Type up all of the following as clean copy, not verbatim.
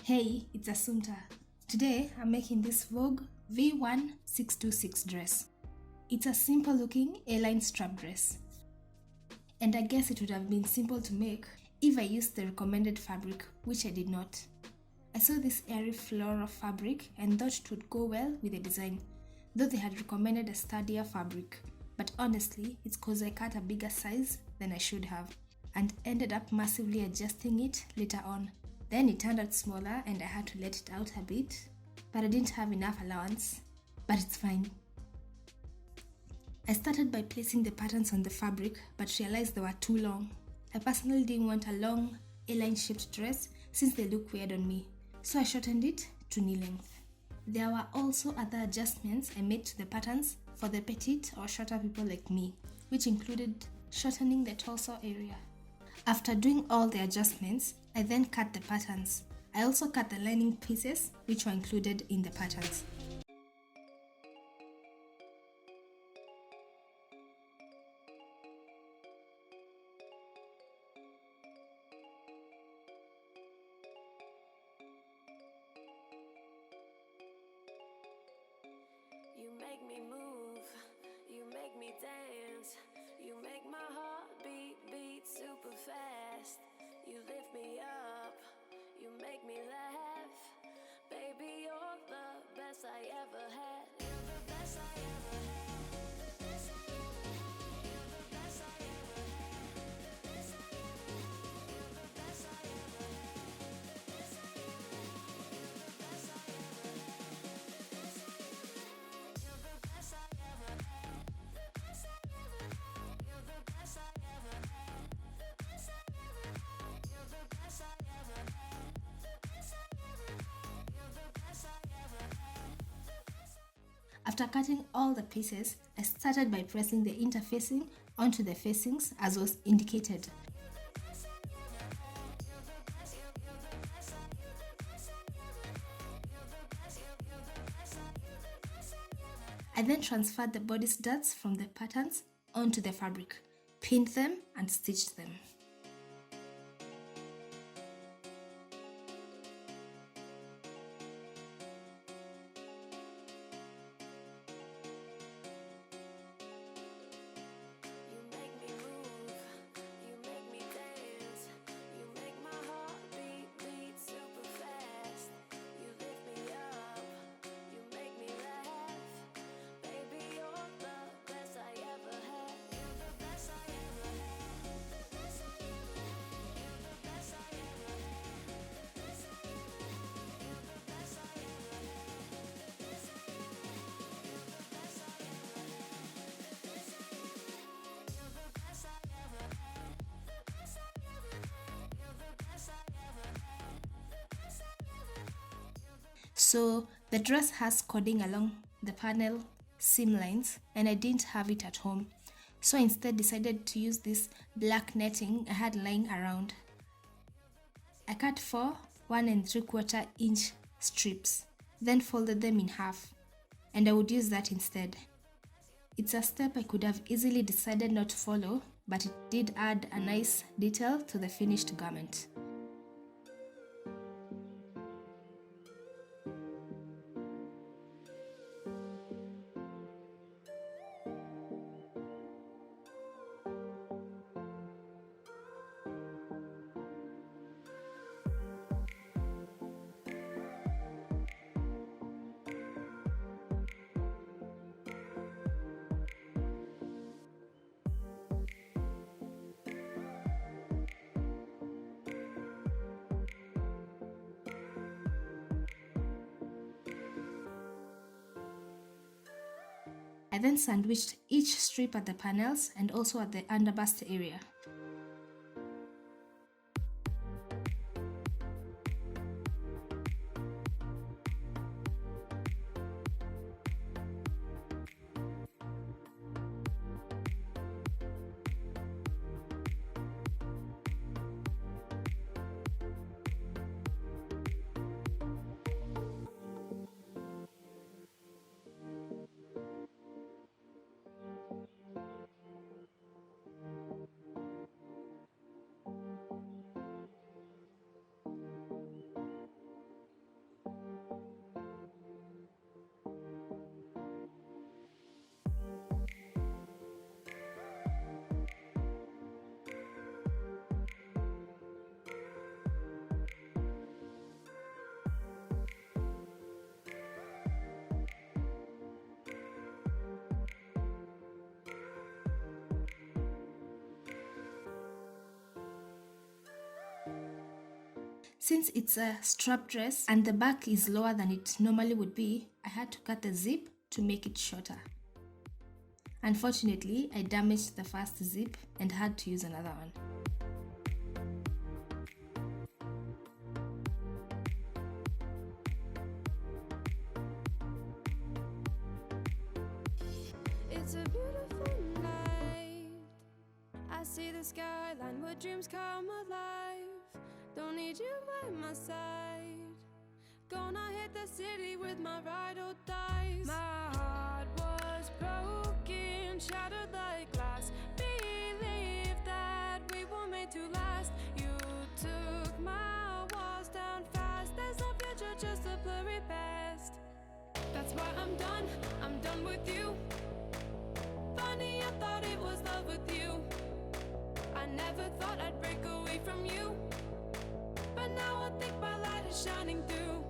Hey, it's Assunta. Today I'm making this Vogue V1626 dress. It's a simple looking A-line strap dress. And I guess it would have been simple to make if I used the recommended fabric, which I did not. I saw this airy floral fabric and thought it would go well with the design, though they had recommended a sturdier fabric. But honestly, it's cause I cut a bigger size than I should have and ended up massively adjusting it later on. Then it turned out smaller and I had to let it out a bit, but I didn't have enough allowance, but it's fine. I started by placing the patterns on the fabric but realized they were too long. I personally didn't want a long A-line shaped dress since they look weird on me, so I shortened it to knee length. There were also other adjustments I made to the patterns for the petite or shorter people like me, which included shortening the torso area. After doing all the adjustments, I then cut the patterns. I also cut the lining pieces which were included in the patterns. You make me move, you make me dance, you make my heart beat super fast. You lift me up, you make me laugh. Baby, you're the best I ever had. You're the best I ever had. The best I ever had. You're the best I ever had. The best I ever had. You're the best I ever had. The best I ever had. You're the best I ever had. The best I ever had. You're the best I ever had. The best I ever had. You're the best I ever had. The best I ever had. You're the best I ever had. The best I ever had. You're the best I ever had. After cutting all the pieces, I started by pressing the interfacing onto the facings as was indicated. I then transferred the body studs from the patterns onto the fabric, pinned them and stitched them. You make me move, you make me dance, you make my heart beat super fast. You lift me up, you make me laugh. Baby, you're the best I ever had. You're the best I ever had. The best I ever had. You're the best I ever had. The best I ever had. You're the best I ever had. The best I ever had. You're the best I ever had. The best I ever had. You're the best I ever had. The best I ever had. You're the best I ever had. The best I ever had. So the dress has cording along the panel seam lines and I didn't have it at home. So I instead decided to use this black netting I had lying around. I cut 4 1 3/4 inch strips, then folded them in half, and I would use that instead. It's a step I could have easily decided not to follow, but it did add a nice detail to the finished garment. I then sandwiched each strip at the panels and also at the underbust area. Since it's a strap dress and the back is lower than it normally would be, I had to cut the zip to make it shorter. Unfortunately, I damaged the first zip and had to use another one. It's a beautiful night. I see the skyline where dreams come alive. Don't need you by my side. Gonna hit the city with my ride or dies. My heart was broken, shattered like glass. Believe that we were made to last. You took my walls down fast. There's no future, just a blurry past. That's why I'm done with you. Funny, I thought it was love with you. I never thought I'd break away from you, but now I think my light is shining through.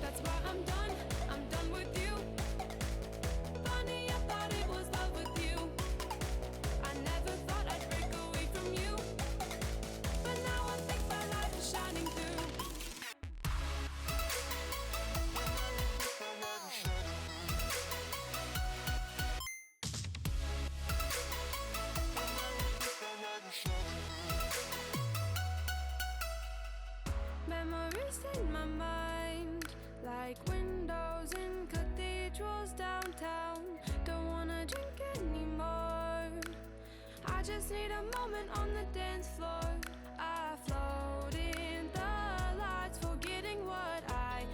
That's why I'm done with you. Funny, I thought it was love with you. I never thought I'd break away from you, but now I think my light is shining through. Memories in my mind, like windows in cathedrals downtown. Don't wanna drink anymore. I just need a moment on the dance floor. I float in the lights, forgetting what I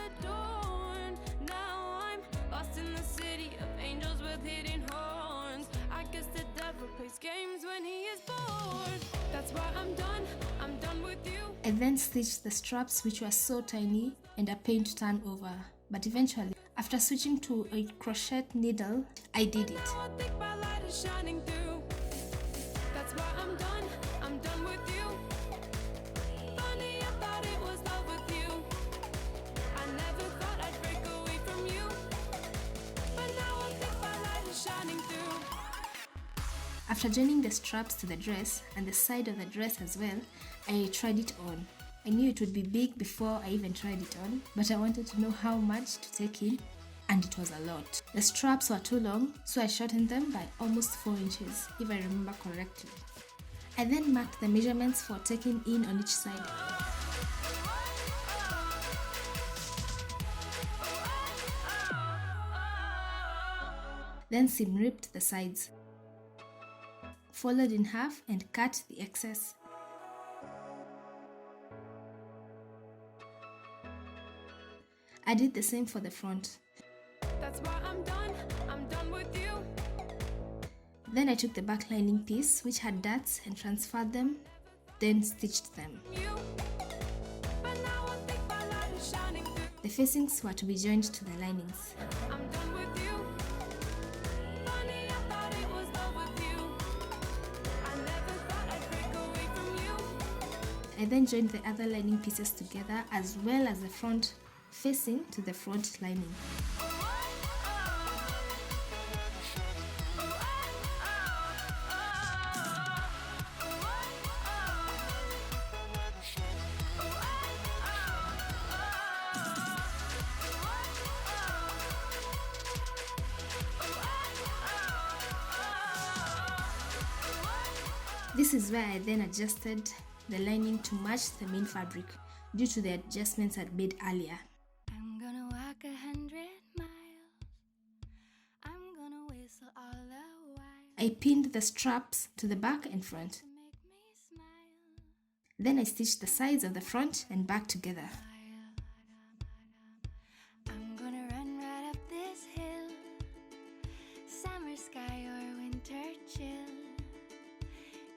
adored. Now I'm lost in the city of angels with hidden horns. I guess the devil plays games when he is bored. That's why I'm done with you. I then stitched the straps, which were so tiny, and a paint turn over. But eventually, after switching to a crochet needle, I did it. Now I think my light is shining through. That's why I'm done with you. Funny, I thought it was love with you. I never thought I'd break away from you, but now I think my light is shining through. After joining the straps to the dress and the side of the dress as well, I tried it on. I knew it would be big before I even tried it on, but I wanted to know how much to take in, and it was a lot. The straps were too long, so I shortened them by almost 4 inches, if I remember correctly. I then marked the measurements for taking in on each side. Then seam ripped the sides, folded in half and cut the excess. I did the same for the front. That's why I'm done with you. Then I took the back lining piece, which had darts, and transferred them, then stitched them. But now I think my light is shining through. The facings were to be joined to the linings. I'm done with you. Funny, I thought it was love with you. I never thought I'd break away from you. I then joined the other lining pieces together, as well as the front facing to the front lining. This is where I then adjusted the lining to match the main fabric due to the adjustments I'd made earlier. I'm gonna walk 100 miles. I'm gonna whistle all the while. I pinned the straps to the back and front. To make me smile. Then I stitched the sides of the front and back together. I'm gonna run right up this hill. Summer sky or winter chill.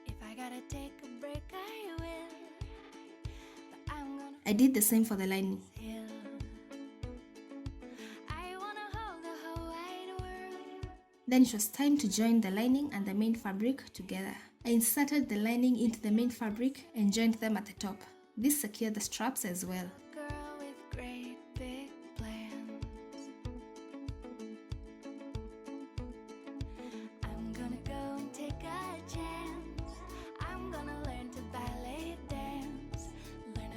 If I gotta take a break, I will. But I'm gonna I did the same for the lining. hill. I wanna hold the whole wide world. Then it was time to join the lining and the main fabric together. I inserted the lining into the main fabric and joined them at the top. This secured the straps as well. Girl with great big plans. I'm gonna go and take a chance. I'm gonna learn to ballet dance. Learn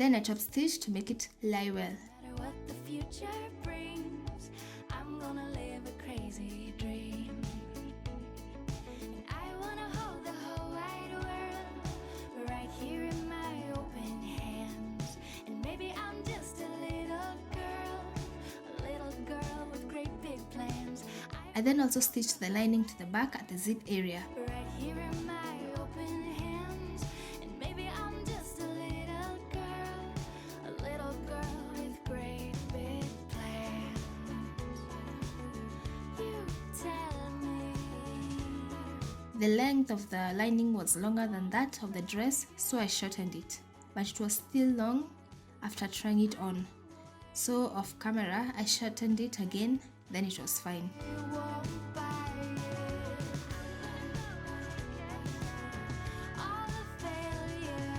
Then I top stitch to make it lie well. No matter what the future brings, I'm gonna live a crazy dream. And I wanna hold the whole wide world right here in my open hands. And maybe I'm just a little girl with great big plans. I then also stitched the lining to the back at the zip area. Right here in my open hands. And maybe I'm just a little girl with great big plans. You tell me. The length of the lining was longer than that of the dress, so I shortened it, but it was still long after trying it on. So off camera, I shortened it again, then it was fine. You won't buy it. All the failure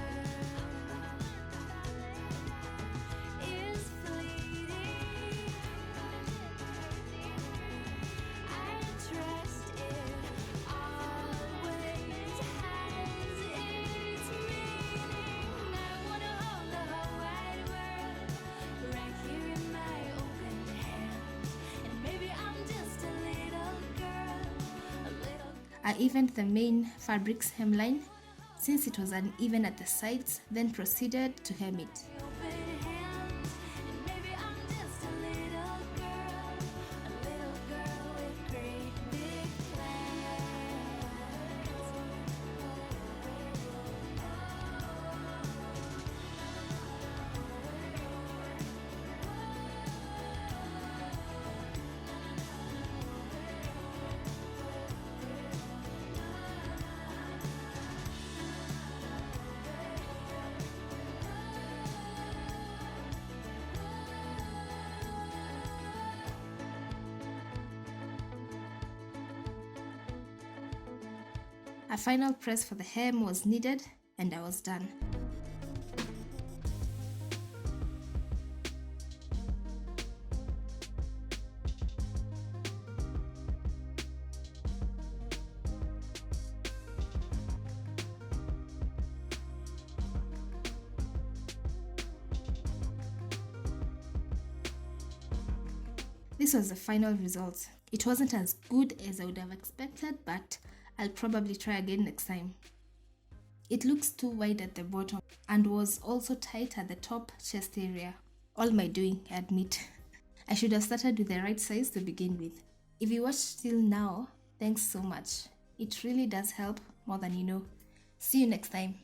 is fleeting. I trust it always has its meaning. I wanna hold the whole wide world right here in my open hands. And maybe I'm just a little girl. I evened the main fabric's hemline since it was uneven at the sides, then proceeded to hem it. Open hands, and maybe I'm just a little girl with great big plans. A final press for the hem was needed, and I was done. This was the final result. It wasn't as good as I would have expected, but I'll probably try again next time. It looks too wide at the bottom and was also tight at the top chest area. All my doing, I admit. I should have started with the right size to begin with. If you watched till now, thanks so much. It really does help more than you know. See you next time.